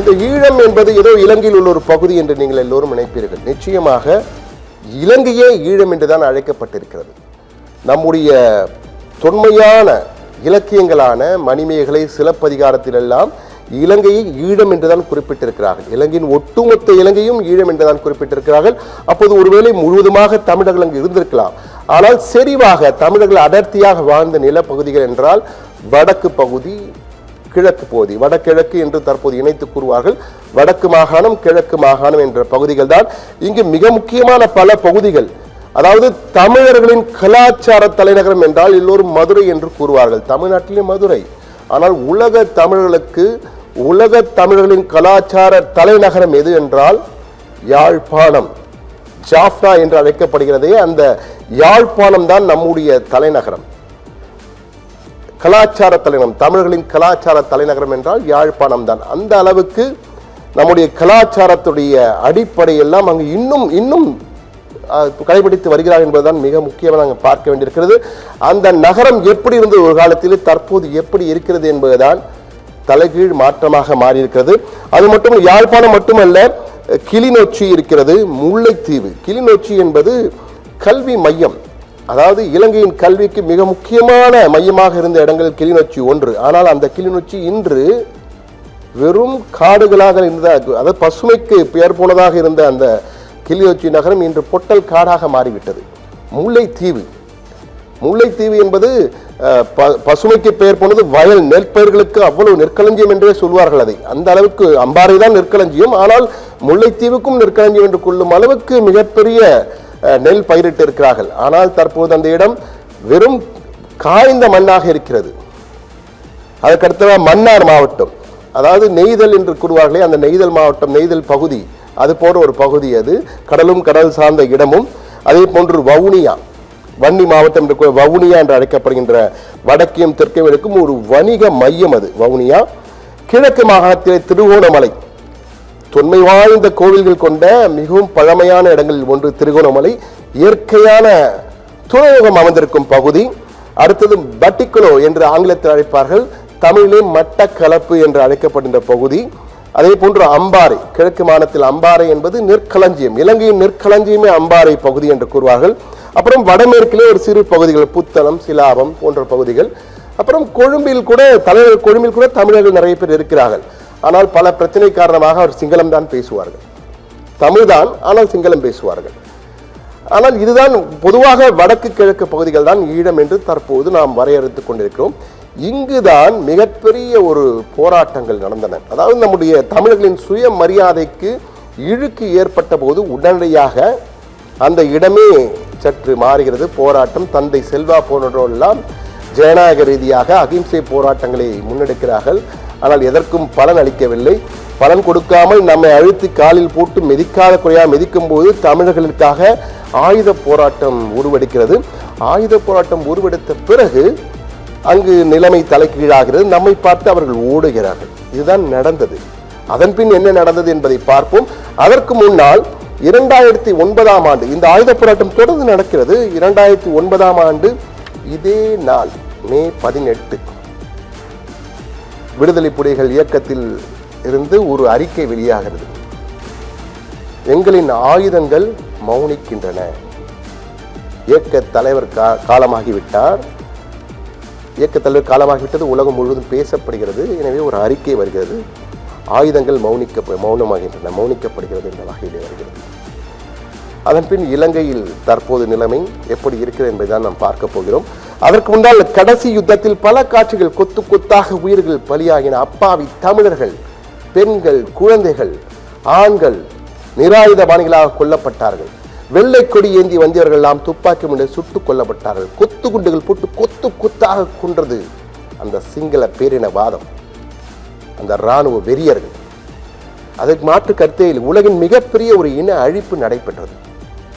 இந்த ஈழம் என்பது ஏதோ இலங்கையில் உள்ள ஒரு பகுதி என்று நீங்கள் எல்லோரும் நினைப்பீர்கள். நிச்சயமாக இலங்கையே ஈழம் என்றுதான் அழைக்கப்பட்டிருக்கிறது. நம்முடைய தொன்மையான இலக்கியங்களான மணிமேகலை, சிலப்பதிகாரத்திலெல்லாம் இலங்கையை ஈழம் என்றுதான் குறிப்பிட்டிருக்கிறார்கள். இலங்கையின் ஒட்டுமொத்த இலங்கையும் ஈழம் என்றுதான் குறிப்பிட்டிருக்கிறார்கள். அப்போது ஒருவேளை முழுவதுமாக தமிழர்கள் அங்கு இருந்திருக்கலாம். ஆனால் செறிவாக தமிழர்கள் அடர்த்தியாக வாழ்ந்த நிலப்பகுதிகள் என்றால் வடக்கு பகுதி, கிழக்கு பகுதி. வடகிழக்கு என்று தற்போது இணைத்து கூறுவார்கள். வடக்கு மாகாணம், கிழக்கு மாகாணம் என்ற பகுதிகள் தான் இங்கு மிக முக்கியமான பல பகுதிகள். அதாவது தமிழர்களின் கலாச்சார தலைநகரம் என்றால் எல்லோரும் மதுரை என்று கூறுவார்கள். தமிழ்நாட்டிலே மதுரை. ஆனால் உலக தமிழர்களுக்கு உலக தமிழர்களின் கலாச்சார தலைநகரம் எது என்றால் யாழ்ப்பாணம். ஜாஃப்னா என்று அழைக்கப்படுகிறதே அந்த யாழ்ப்பாணம் தான் நம்முடைய தலைநகரம், கலாச்சார தலைநகரம். தமிழர்களின் கலாச்சார தலைநகரம் என்றால் யாழ்ப்பாணம் தான். அந்த அளவுக்கு நம்முடைய கலாச்சாரத்துடைய அடிப்படை எல்லாம் அங்கு இன்னும் கடைபிடித்து வருகிறார் என்பதுதான் மிக முக்கியமாக நாங்கள் பார்க்க வேண்டியிருக்கிறது. அந்த நகரம் எப்படி இருந்தது ஒரு காலத்தில், தற்போது எப்படி இருக்கிறது என்பதுதான் தலைகீழ் மாற்றமாக மாறியிருக்கிறது. அது மட்டும் யாழ்ப்பாணம் மட்டுமல்ல, கிளிநொச்சி இருக்கிறது, முல்லைத்தீவு. கிளிநொச்சி என்பது கல்வி மையம். அதாவது இலங்கையின் கல்விக்கு மிக முக்கியமான மையமாக இருந்த இடங்கள் கிளிநொச்சி ஒன்று. ஆனால் அந்த கிளிநொச்சி இன்று வெறும் காடுகளாக இருந்த, அதாவது பசுமைக்கு பெயர் போனதாக இருந்த அந்த கிளிநொச்சி நகரம் இன்று பொட்டல் காடாக மாறிவிட்டது. முல்லைத்தீவு என்பது பசுமைக்கு பெயர் போனது. வயல் நெற்பயிர்களுக்கு அவ்வளவு நெற்களஞ்சியம் என்றே சொல்வார்கள். அதை அந்த அளவுக்கு அம்பாறை தான் நெற்களஞ்சியம். ஆனால் முல்லைத்தீவுக்கும் நெற்களஞ்சியம் என்று கொள்ளும் அளவுக்கு மிகப்பெரிய நெல் பயிரிட்டு இருக்கிறார்கள். ஆனால் தற்போது அந்த இடம் வெறும் காய்ந்த மண்ணாக இருக்கிறது. அதற்கடுத்த மன்னார் மாவட்டம், அதாவது நெய்தல் என்று கூறுவார்களே, அந்த நெய்தல் மாவட்டம், நெய்தல் பகுதி, அது போன்ற ஒரு பகுதி. அது கடலும் கடல் சார்ந்த இடமும். அதே போன்று வவுனியா, வன்னி மாவட்டம் என்று வவுனியா என்று அழைக்கப்படுகின்ற வடக்கையும் தெற்கையும் இருக்கும் ஒரு வணிக மையம் அது வவுனியா. கிழக்கு மாகாணத்திலே திருகோணமலை, தொன்மை வாய்ந்த கோவில்கள் கொண்ட மிகவும் பழமையான இடங்களில் ஒன்று திருகோணமலை. இயற்கையான துறைமுகம் அமைந்திருக்கும் பகுதி. அடுத்தது பட்டிக்குலோ என்று ஆங்கிலத்தில் அழைப்பார்கள், தமிழிலே மட்டக்களப்பு என்று அழைக்கப்படுகின்ற பகுதி. அதே போன்று அம்பாறை, கிழக்கு மாநிலத்தில் அம்பாறை என்பது நெற்களஞ்சியம். இலங்கையின் நெற்களஞ்சியமே அம்பாறை பகுதி என்று கூறுவார்கள். அப்புறம் வடமேற்கிலே ஒரு சிறு பகுதிகள், புத்தளம், சிலாபம் போன்ற பகுதிகள். அப்புறம் கொழும்பில் கூட, தலைநகர் கொழும்பில் கூட தமிழர்கள் நிறைய பேர் இருக்கிறார்கள். ஆனால் பல பிரச்சனை காரணமாக அவர் சிங்களம் தான் பேசுவார்கள். தமிழ் தான், ஆனால் சிங்களம் பேசுவார்கள். ஆனால் இதுதான் பொதுவாக வடக்கு கிழக்கு பகுதிகள் தான் ஈழம் என்று தற்போது நாம் வரையறுத்துக் கொண்டிருக்கிறோம். இங்குதான் மிகப்பெரிய ஒரு போராட்டங்கள் நடந்தன. அதாவது நம்முடைய தமிழர்களின் சுய மரியாதைக்கு இழுக்கு ஏற்பட்ட போது உடனடியாக அந்த இடமே சற்று மாறுகிறது. போராட்டம், தந்தை செல்வா போன்றவரெல்லாம் ஜனநாயக ரீதியாக அகிம்சை போராட்டங்களை முன்னெடுக்கிறார்கள். ஆனால் எதற்கும் பலன் அளிக்கவில்லை. பலன் கொடுக்காமல் நம்மை அழுத்தி காலில் போட்டு மெதிக்காத குறையாக மெதிக்கும் போது தமிழர்களுக்காக ஆயுத போராட்டம் உருவெடுக்கிறது. ஆயுத போராட்டம் உருவெடுத்த பிறகு அங்கு நிலைமை தலைகீழாகிறது. நம்மை பார்த்து அவர்கள் ஓடுகிறார்கள். இதுதான் நடந்தது. அதன் பின் என்ன நடந்தது என்பதை பார்ப்போம். அதற்கு முன்னால் 2009ஆம் ஆண்டு இந்த ஆயுத போராட்டம் தொடர்ந்து நடக்கிறது. 2009ஆம் ஆண்டு இதே நாள் மே 18 விடுதலை புலிகள் இயக்கத்தில் இருந்து ஒரு அறிக்கை வெளியாகிறது. எங்களின் ஆயுதங்கள் மௌனிக்கின்றன, இயக்க தலைவர் காலமாகிவிட்டார், இயக்க தலைவர் காலமாகிவிட்டது உலகம் முழுவதும் பேசப்படுகிறது. எனவே ஒரு அறிக்கை வருகிறது, ஆயுதங்கள் மௌனிக்கப்படுகிறது என்ற வகையிலே வருகிறது. அதன் பின் இலங்கையில் தற்போது நிலைமை எப்படி இருக்கிறது என்பதை நாம் பார்க்க போகிறோம். அதற்கு முன்னால் கடைசி யுத்தத்தில் பல காட்சிகள், கொத்து கொத்தாக உயிர்கள் பலியாகின. அப்பாவி தமிழர்கள், பெண்கள், குழந்தைகள், ஆண்கள் நிராயுதபாணிகளாக கொல்லப்பட்டார்கள். வெள்ளை கொடி ஏந்தி வந்தியவர்கள் எல்லாம் துப்பாக்கி முன்னே சுட்டுக் கொல்லப்பட்டார்கள். கொத்து குண்டுகள் போட்டு கொத்து கொத்தாக கொன்றது அந்த சிங்கள பேரினவாதம், அந்த இராணுவ வெறியர்கள். அதற்கு மாற்று கருத்தே உலகின் மிகப்பெரிய ஒரு இன அழிப்பு நடைபெற்றது.